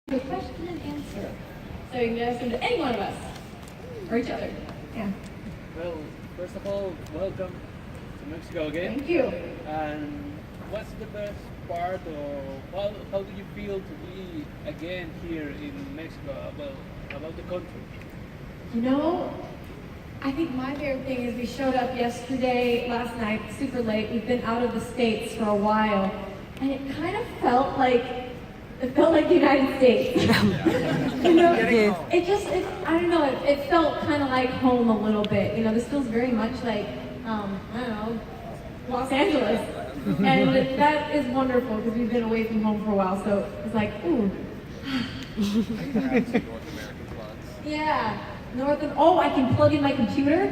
A question and answer. So you can ask them to any one of us or each other. Yeah. Well, first of all, welcome to Mexico again. Thank you. And what's the best part, or how do you feel to be again here in Mexico? Well, about the country. You know, I think my favorite thing is we showed up last night, super late. We've been out of the States for a while, and it kind of felt like the United States. You know, I don't know, it felt kind of like home a little bit. You know, this feels very much like, I don't know, Los Angeles. And that is wonderful because we've been away from home for a while, so it's like, ooh. Yeah, I can plug in my computer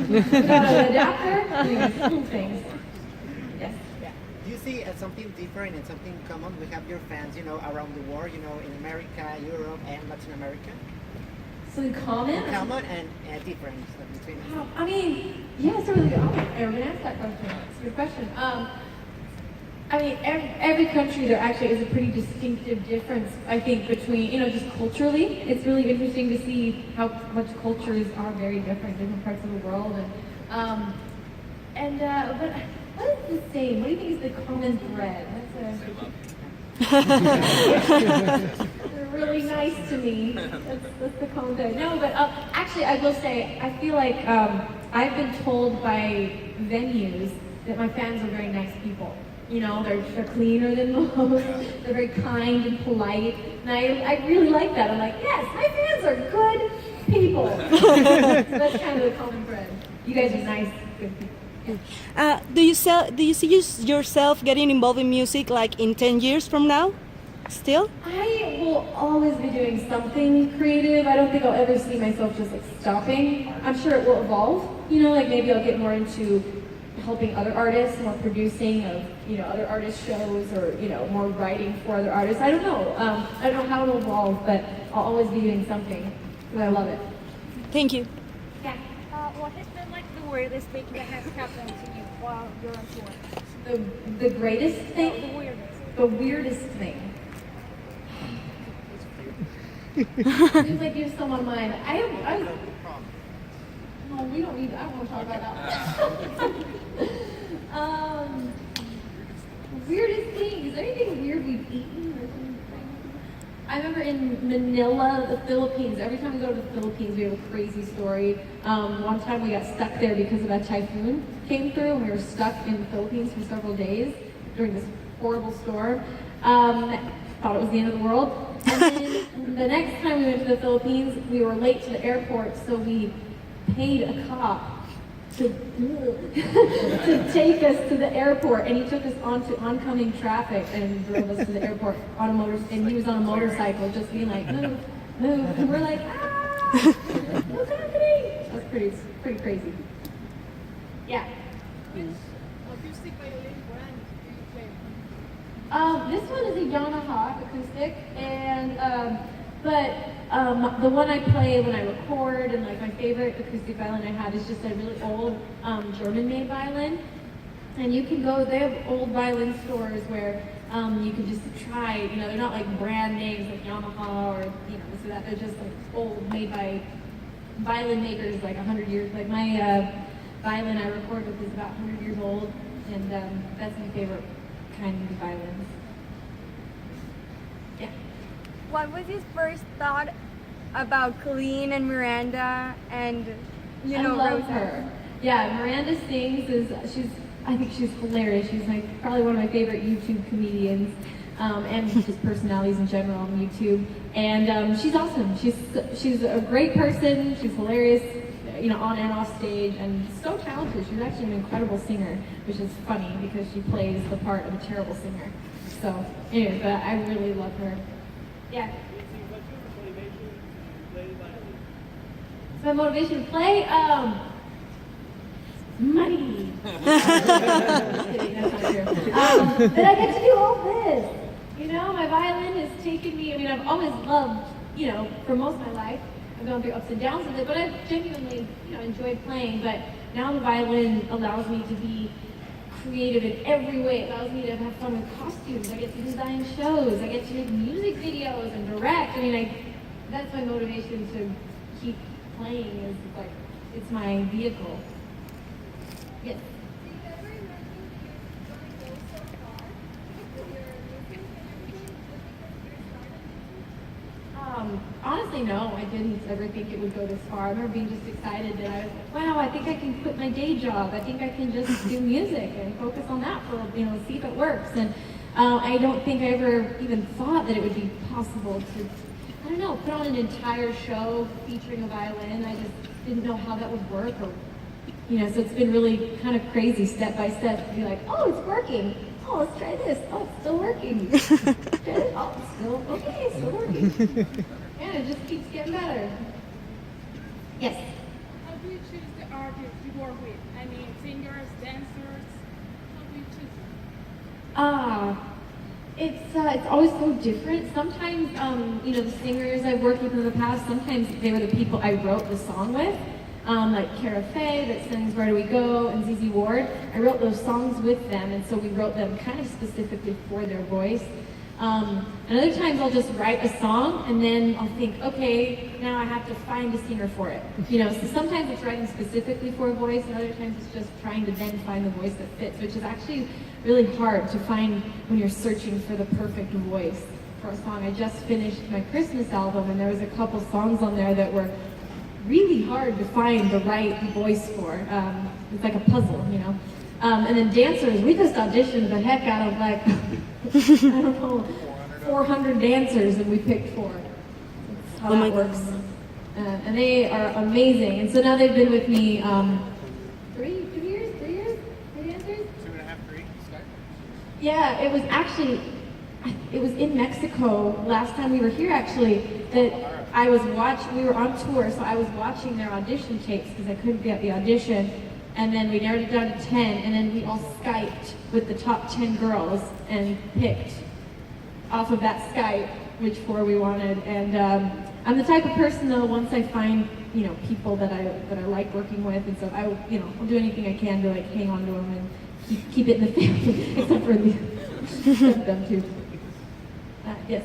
without an adapter. Cool things. Yes. Do you see something different and something common? We have your fans, around the world, in America, Europe, and Latin America. Something common? Common and different between us. I mean, yeah, it's a really good. I was going to ask that question. It's a good question. I mean, every country there actually is a pretty distinctive difference, I think, between, just culturally. It's really interesting to see how much cultures are very different in different parts of the world. But what is the same? What do you think is the common thread? They're really nice to me. That's the common thread. No, but actually, I will say, I feel like I've been told by venues that my fans are very nice people. They're cleaner than most. They're very kind and polite, and I really like that. I'm like, yes, my fans are good people. So that's kind of the common thread. You guys are nice, good people. Do you see yourself getting involved in music like in 10 years from now? Still? I will always be doing something creative. I don't think I'll ever see myself just like stopping. I'm sure it will evolve. Like maybe I'll get more into helping other artists, more producing of other artist shows, or more writing for other artists. I don't know. I don't know how it'll evolve, but I'll always be doing something because I love it. Thank you. Yeah. What has been like the weirdest thing that has happened to you while you're on tour? The greatest thing? The weirdest. The weirdest thing. Seems like you have some on mind. No, we don't need. I don't want to talk about that. Weirdest thing. Is there anything weird we've eaten or something? I remember in Manila, the Philippines. Every time we go to the Philippines, we have a crazy story. One time we got stuck there because of a typhoon came through, and we were stuck in the Philippines for several days during this horrible storm. Thought it was the end of the world. And then the next time we went to the Philippines, we were late to the airport, so we paid a cop to take us to the airport, and he took us onto oncoming traffic and drove us to the airport on a and he was on a motorcycle, just being like, move, move, and we're like, what's happening? That was pretty crazy. Yeah. Acoustic violin brand do you play? This one is a Yamaha acoustic, and the one I play when I record, and like my favorite acoustic violin I have is just a really old German-made violin. And you can go, they have old violin stores where you can just try, they're not like brand names like Yamaha or this or that. They're just like old, made by violin makers like 100 years. Like my violin I record with is about 100 years old, and that's my favorite kind of violins. Yeah. What was his first thought about Colleen and Miranda and I love Rosa? her. Yeah, Miranda sings I think she's hilarious. She's like probably one of my favorite YouTube comedians, and just personalities in general on YouTube. And she's awesome. She's a great person. She's hilarious, on and off stage, and so talented. She's actually an incredible singer, which is funny because she plays the part of a terrible singer. So, anyway, but I really love her. Yeah. My motivation to play, money. Just kidding, that's not true. But I get to do all this. My violin has taken me. I've always loved, for most of my life, I've gone through ups and downs with it, but I've genuinely, enjoyed playing. But now the violin allows me to be creative in every way. It allows me to have fun with costumes. I get to design shows. I get to make music videos and direct. I mean, that's my motivation to keep playing. Is like it's my vehicle. Yes. Honestly, no, I didn't ever think it would go this far. I remember being just excited that I was like, wow, I think I can quit my day job. I think I can just do music and focus on that for, see if it works. And I don't think I ever even thought that it would be possible to, I don't know, put on an entire show featuring a violin. I just didn't know how that would work or, so it's been really kind of crazy step by step to be like, oh, it's working. Oh, let's try this. Oh, it's still working. Oh, it's still, okay, it's still working. And it just keeps getting better. Yes? How do you choose the artists you work with? I mean, singers, dancers, how do you choose? It's always so different. Sometimes, the singers I've worked with in the past, sometimes they were the people I wrote the song with. Like Cara Faye that sings Where Do We Go and ZZ Ward. I wrote those songs with them, and so we wrote them kind of specifically for their voice. And other times I'll just write a song and then I'll think, okay, now I have to find a singer for it. So sometimes it's writing specifically for a voice, and other times it's just trying to then find the voice that fits, which is actually really hard to find when you're searching for the perfect voice for a song. I just finished my Christmas album, and there was a couple songs on there that were really hard to find the right voice for. It's like a puzzle, And then dancers, we just auditioned the heck out of like, I don't know, 400 dancers, and we picked 4. That's how that works. And they are amazing. And so now they've been with me 3 years? 3 dancers? 2.5, 3. Start. Yeah, it was actually, it was in Mexico last time we were here actually, that I was we were on tour, so I was watching their audition tapes because I couldn't get the audition, and then we narrowed it down to 10, and then we all Skyped with the top 10 girls and picked off of that Skype which 4 we wanted. And I'm the type of person though, once I find, people that I like working with, and so I'll do anything I can to like hang on to them and keep it in the family, except for them too. Yes.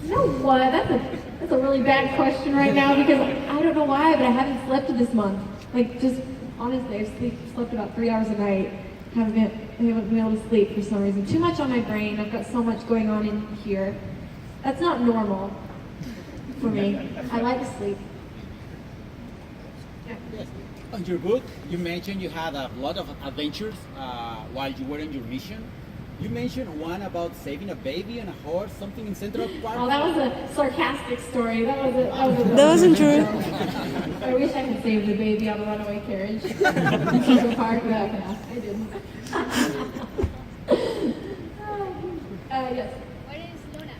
You know what? That's a really bad question right now because I don't know why, but I haven't slept this month. Like, just honestly, I've slept about 3 hours a night. Haven't been able to sleep for some reason. Too much on my brain. I've got so much going on in here. That's not normal for me. I like to sleep. Yeah. On your book, you mentioned you had a lot of adventures while you were on your mission. You mentioned one about saving a baby on a horse, something in Central Park. Oh, that was a sarcastic story. That wasn't true. I wish I could save the baby on a runaway carriage. In Central Park, but I didn't. Yes. What is Luna?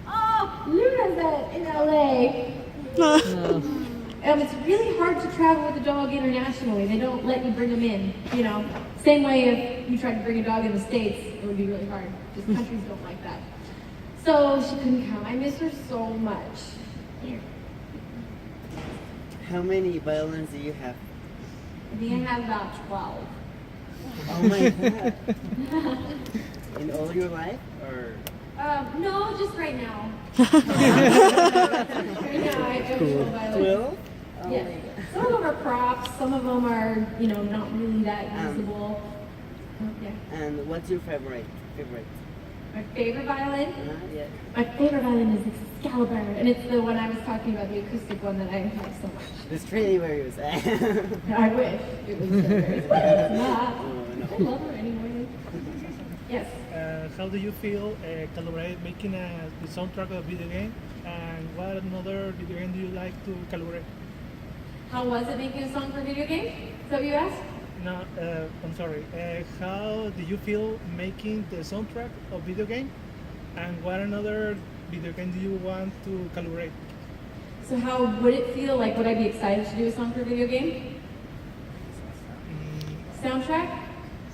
Oh, Luna's in LA. It's really hard to travel with a dog internationally. They don't let you bring them in, Same way if you tried to bring a dog in the States, it would be really hard. Just countries don't like that. So she couldn't come. I miss her so much. Here. How many violins do you have? I think I have about 12. Oh my god. In all your life? Or No, just right now. Right now, I have 12 violins. 12? Oh Yeah. my god. Some of them are props, some of them are, not really that usable. Yeah. And what's your favorite? My favorite violin? Yeah. My favorite violin is Excalibur, and it's the one I was talking about, the acoustic one that I like so much. The Stradivarius. I wish it was Stradivarius, but it's not. Oh, no. I love her anyway. Yes. How do you feel collaborate making the soundtrack of a video game? And what another video game do you like to collaborate? How was it making a song for a video game? Is that what you asked? No, I'm sorry. How do you feel making the soundtrack of video game? And what another video game do you want to collaborate? So how would it feel? Like, would I be excited to do a song for a video game? Soundtrack?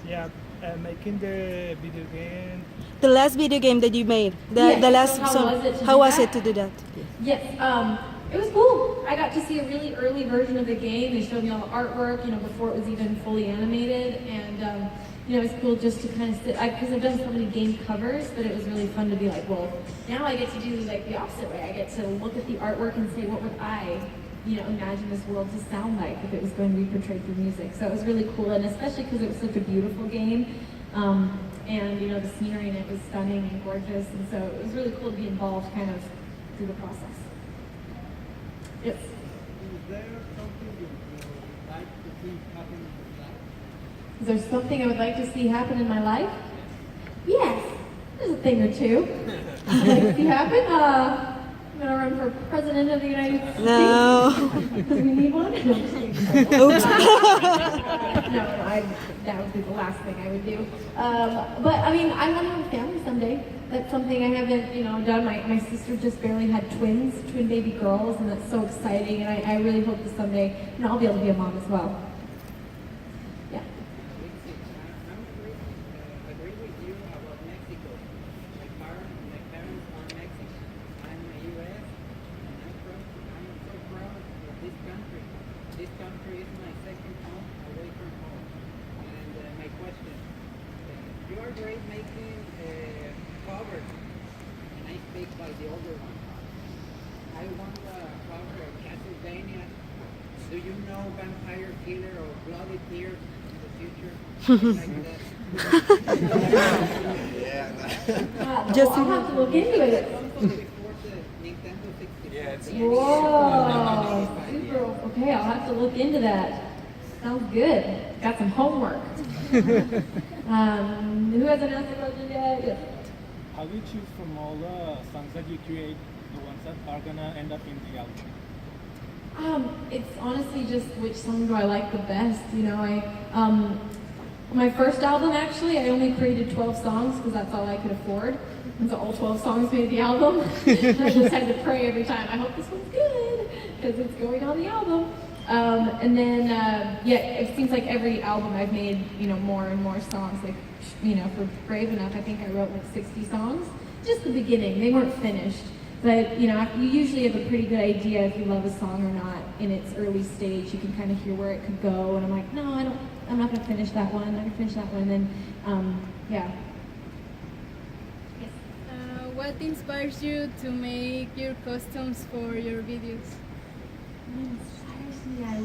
Yeah, making the video game. The last video game that you made, the Yes, last so how song. was it to How do was that? it to do that? Yes. it was cool. I got to see a really early version of the game. They showed me all the artwork, before it was even fully animated, and it was cool just to kind of sit, because I've done so many game covers, but it was really fun to be like, well, now I get to do like the opposite way. I get to look at the artwork and say, what would I, imagine this world to sound like if it was going to be portrayed through music. So it was really cool, and especially because it was such a beautiful game, and the scenery in it was stunning and gorgeous, and so it was really cool to be involved kind of through the process. Yes. Is there something you would like to see happen in your life? Is there something I would like to see happen in my life? Yes, there's a thing or two I'd like to see happen. I'm going to run for president of the United States. No. Because we need one. No, Oops. that would be the last thing I would do. But I mean, I want to have a family someday. That's something I haven't, done. My sister just barely had twin baby girls, and that's so exciting. And I really hope that someday, I'll be able to be a mom as well. Yeah. I agree with you about Mexico. My parents are Mexican. I'm a U.S. and I'm so proud of this country. This country is my second home away from home. And my question, you are great making covers, and I speak by the older one. I want a cover of Castlevania. Do you know Vampire Killer or Bloody Tears in the future? Like that. I'll have to look into it. Before the Nintendo 64. Yeah, it's Whoa, super. Okay, I'll have to look into that. Sounds good. Got some homework. Who hasn't asked the question yet? Yes. How do you choose from all the songs that you create, the ones that are gonna end up in the album? It's honestly just which song do I like the best. My first album, actually, I only created 12 songs because that's all I could afford. And so all 12 songs made the album. I just had to pray every time, I hope this one's good, because it's going on the album. And then, it seems like every album I've made, more and more songs. Like, for Brave Enough, I think I wrote like 60 songs. Just the beginning, they weren't finished. But, you usually have a pretty good idea if you love a song or not in its early stage. You can kind of hear where it could go, and I'm like, no, I'm not going to finish that one. I'm not going to finish that one. And then, yeah. Yes. What inspires you to make your costumes for your videos? Seriously, I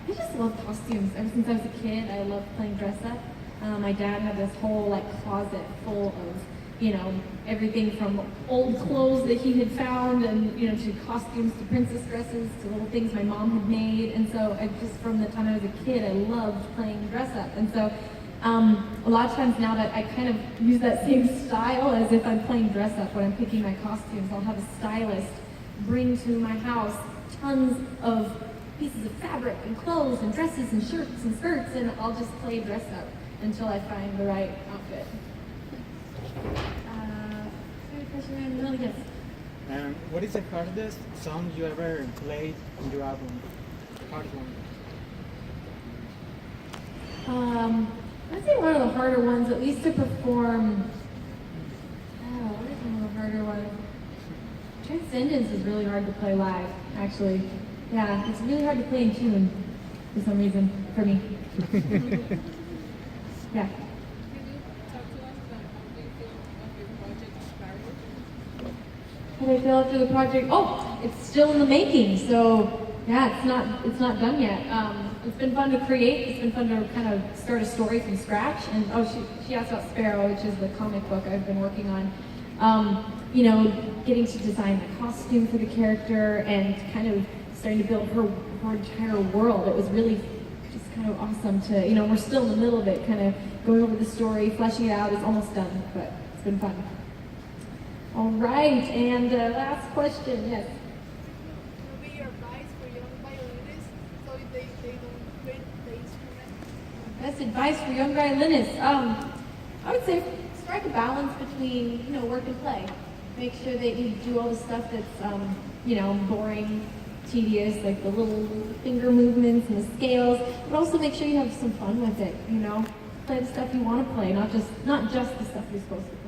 just love costumes. Ever since I was a kid, I loved playing dress up. My dad had this whole closet full of, everything from old clothes that he had found, and to costumes, to princess dresses, to little things my mom had made. And so from the time I was a kid, I loved playing dress up. And so a lot of times now that I kind of use that same style as if I'm playing dress up when I'm picking my costumes, I'll have a stylist bring to my house tons of pieces of fabric and clothes and dresses and shirts and skirts, and I'll just play dress up until I find the right outfit. Yes. What is the hardest song you ever played in your album? Hard one. I'd say one of the harder ones, at least to perform. What is one of the harder ones? Transcendence is really hard to play live, actually. Yeah, it's really hard to play in tune for some reason, for me. Yeah. How do I feel after the project? Oh, it's still in the making, so yeah, it's not done yet. It's been fun to create. It's been fun to kind of start a story from scratch. And she asked about Sparrow, which is the comic book I've been working on. Getting to design the costume for the character and kind of starting to build her entire world. It was really just kind of awesome to, we're still in the middle of it, kind of going over the story, fleshing it out. It's almost done, but it's been fun. All right, and last question, yes. What would be your advice for young violinists so they don't quit the instrument? Best advice for young violinists. I would say strike a balance between, work and play. Make sure that you do all the stuff that's, boring, tedious, like the little finger movements and the scales, but also make sure you have some fun with it, Play the stuff you want to play, not just the stuff you're supposed to play.